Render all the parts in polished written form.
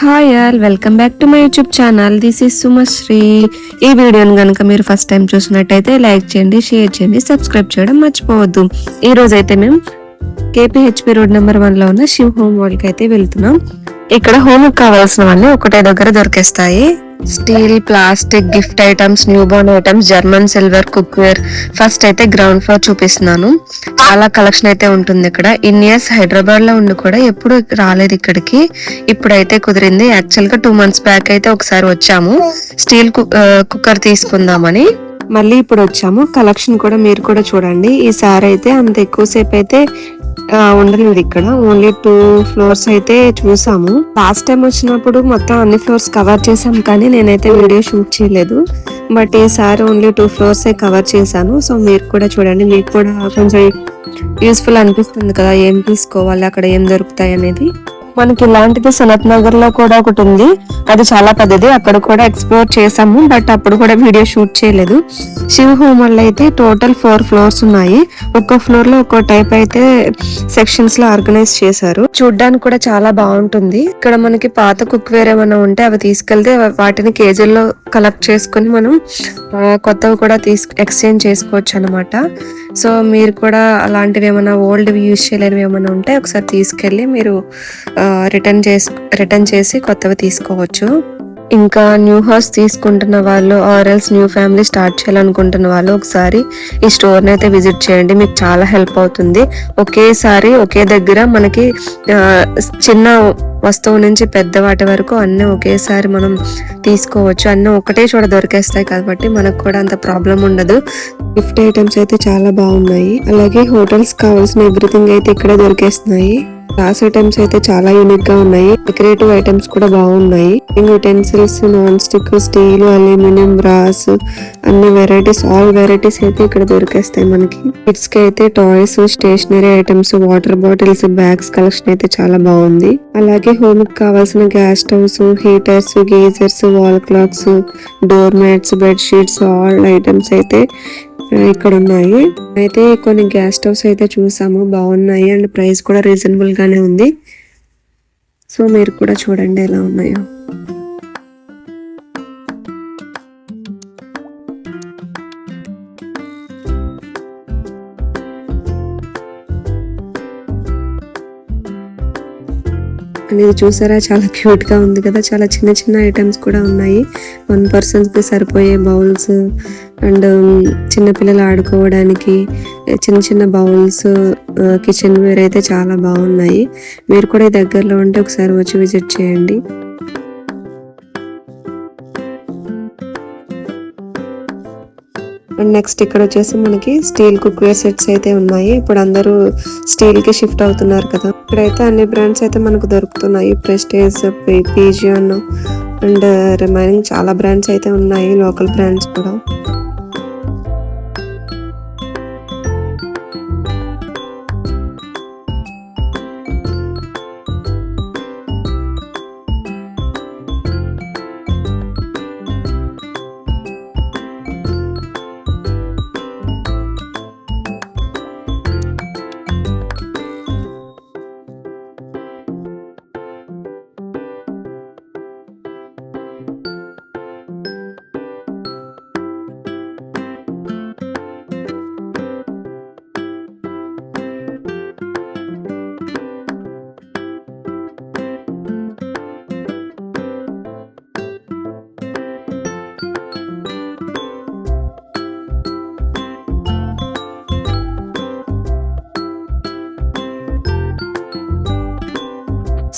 Hi all, welcome back to my YouTube channel. This is Sumasri. ఈ వీడియోని కనుక మీరు ఫస్ట్ టైం చూసినట్టయితే లైక్ చేయండి, షేర్ చేయండి, సబ్స్క్రైబ్ చేయడం మర్చిపోవద్దు. ఈ రోజు అయితే మేము KPHP రోడ్ నెంబర్ 1 లో ఉన్న శివ్ హోమ్ వరల్డ్ కి అయితే వెళ్తున్నాం. ఇక్కడ హోమ్ కి కావాల్సినవన్నీ ఒకటే దగ్గర దొరికేస్తాయి. Steel, plastic, gift items, new born items, German silver, cookware. First అయితే గ్రౌండ్ ఫ్లోర్ చూపిస్తున్నాను. చాలా కలెక్షన్ అయితే ఉంటుంది ఇక్కడ. ఇన్ ఇయర్స్ హైదరాబాద్ లో ఉండి కూడా ఎప్పుడు రాలేదు ఇక్కడికి. ఇప్పుడైతే కుదిరింది. యాక్చువల్ గా 2 months బ్యాక్ అయితే ఒకసారి వచ్చాము స్టీల్ కుక్కర్ తీసుకుందామని. మళ్ళీ ఇప్పుడు వచ్చాము. కలెక్షన్ కూడా మీరు కూడా చూడండి. ఈసారి అయితే అంత ఎక్కువసేపు అయితే ఉండలేదు ఇక్కడ. ఓన్లీ 2 floors అయితే చూసాము. లాస్ట్ టైం వచ్చినప్పుడు మొత్తం అన్ని ఫ్లోర్స్ కవర్ చేసాం, కానీ నేనైతే వీడియో షూట్ చేయలేదు. బట్ ఈసారి ఓన్లీ 2 floors కవర్ చేశాను. సో మీరు కూడా చూడండి, మీకు కూడా కొంచెం యూస్ఫుల్ అనిపిస్తుంది కదా, ఏం తీసుకోవాలి, అక్కడ ఏం దొరుకుతాయి అనేది. మనకి ఇలాంటిది సనత్ నగర్ లో కూడా ఒకటి ఉంది, అది చాలా పెద్దది. అక్కడ కూడా ఎక్స్ప్లోర్ చేసాము, బట్ అప్పుడు కూడా వీడియో షూట్ చేయలేదు. శివ్ హోమ్ వల్ల అయితే టోటల్ 4 floors ఉన్నాయి. ఒక్కో ఫ్లోర్ లో ఒక్కో టైప్ అయితే సెక్షన్స్ లో ఆర్గనైజ్ చేశారు. చూడ్డానికి కూడా చాలా బాగుంటుంది. ఇక్కడ మనకి పాత కుక్వేర్ ఏమైనా ఉంటే అవి తీసుకెళ్తే వాటిని కేజీల్లో కలెక్ట్ చేసుకుని మనం కొత్తవి కూడా ఎక్స్చేంజ్ చేసుకోవచ్చు అనమాట. సో మీరు కూడా అలాంటివి ఏమైనా ఓల్డ్ యూజ్ చేయలేనివి ఏమైనా ఉంటే ఒకసారి తీసుకెళ్ళి మీరు రిటర్న్ చేసి కొత్తవి తీసుకోవచ్చు. ఇంకా న్యూ హౌస్ తీసుకుంటున్న వాళ్ళు ఆర్ఎల్స్ న్యూ ఫ్యామిలీ స్టార్ట్ చేయాలనుకుంటున్న వాళ్ళు ఒకసారి ఈ స్టోర్ని అయితే విజిట్ చేయండి. మీకు చాలా హెల్ప్ అవుతుంది. ఒకేసారి ఒకే దగ్గర మనకి చిన్న వస్తువు నుంచి పెద్ద వాటి వరకు అన్నీ ఒకేసారి మనం తీసుకోవచ్చు. అన్నీ ఒకటే చోట దొరికేస్తాయి కాబట్టి మనకు కూడా అంత ప్రాబ్లం ఉండదు. గిఫ్ట్ ఐటమ్స్ అయితే చాలా బాగున్నాయి. అలాగే హోటల్స్ కావాల్సిన ఎవ్రీథింగ్ అయితే ఇక్కడే దొరికేస్తున్నాయి. గ్లాస్ ఐటమ్స్ అయితే చాలా యూనిక్ గా ఉన్నాయి. డెకరేటివ్ ఐటమ్స్ కూడా బాగున్నాయి. Utensils, non stick, steel, aluminium, brass, అన్ని వెరైటీస్, ఆల్ వెరైటీస్ అయితే ఇక్కడ దొరికేస్తాయి మనకి. కిడ్స్ కి అయితే toys, stationery items, water bottles, bags collection అయితే చాలా బాగుంది. అలాగే హోమ్ కి కావాల్సిన gas stoves, heaters, geysers, wall clocks, door mats, bed sheets, all items అయితే ఇక్కడ ఉన్నాయి. అయితే కొన్ని గ్యాస్ స్టవ్స్ అయితే చూసాము, బాగున్నాయి. అండ్ ప్రైస్ కూడా రీజనబుల్ గానే ఉంది. సో మీరు కూడా చూడండి ఎలా ఉన్నాయో. ఇది చూసారా, చాలా క్యూట్ గా ఉంది కదా. చాలా చిన్న చిన్న ఐటమ్స్ కూడా ఉన్నాయి. 1 person కి సరిపోయే బౌల్స్ అండ్ చిన్నపిల్లలు ఆడుకోవడానికి చిన్న చిన్న బౌల్స్, కిచెన్ వేర్ అయితే చాలా బాగున్నాయి. మీరు కూడా ఈ దగ్గరలో ఉంటే ఒకసారి వచ్చి విజిట్ చేయండి. అండ్ నెక్స్ట్ ఇక్కడ వచ్చేసి మనకి స్టీల్ కుక్వేర్ సెట్స్ అయితే ఉన్నాయి. ఇప్పుడు అందరూ స్టీల్ కి షిఫ్ట్ అవుతున్నారు కదా. ఇక్కడైతే అన్ని బ్రాండ్స్ అయితే మనకు దొరుకుతున్నాయి. ప్రెస్టేజ్, పిజియన్ అండ్ రిమైనింగ్ చాలా బ్రాండ్స్ అయితే ఉన్నాయి, లోకల్ బ్రాండ్స్ కూడా.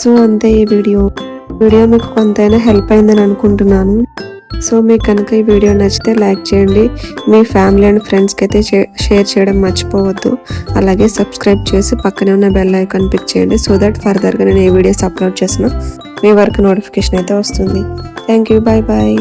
సో అంతే ఈ వీడియో మీకు కొంతైనా హెల్ప్ అయిందని అనుకుంటున్నాను. సో మీకు కనుక ఈ వీడియో నచ్చితే లైక్ చేయండి. మీ ఫ్యామిలీ అండ్ ఫ్రెండ్స్కి అయితే షేర్ చేయడం మర్చిపోవద్దు. అలాగే సబ్స్క్రైబ్ చేసి పక్కనే ఉన్న బెల్ ఐకాన్ క్లిక్ చేయండి. సో దట్ ఫర్దర్గా నేను ఏ వీడియోస్ అప్లోడ్ చేసినా మీ వరకు నోటిఫికేషన్ అయితే వస్తుంది. Thank you. Bye bye.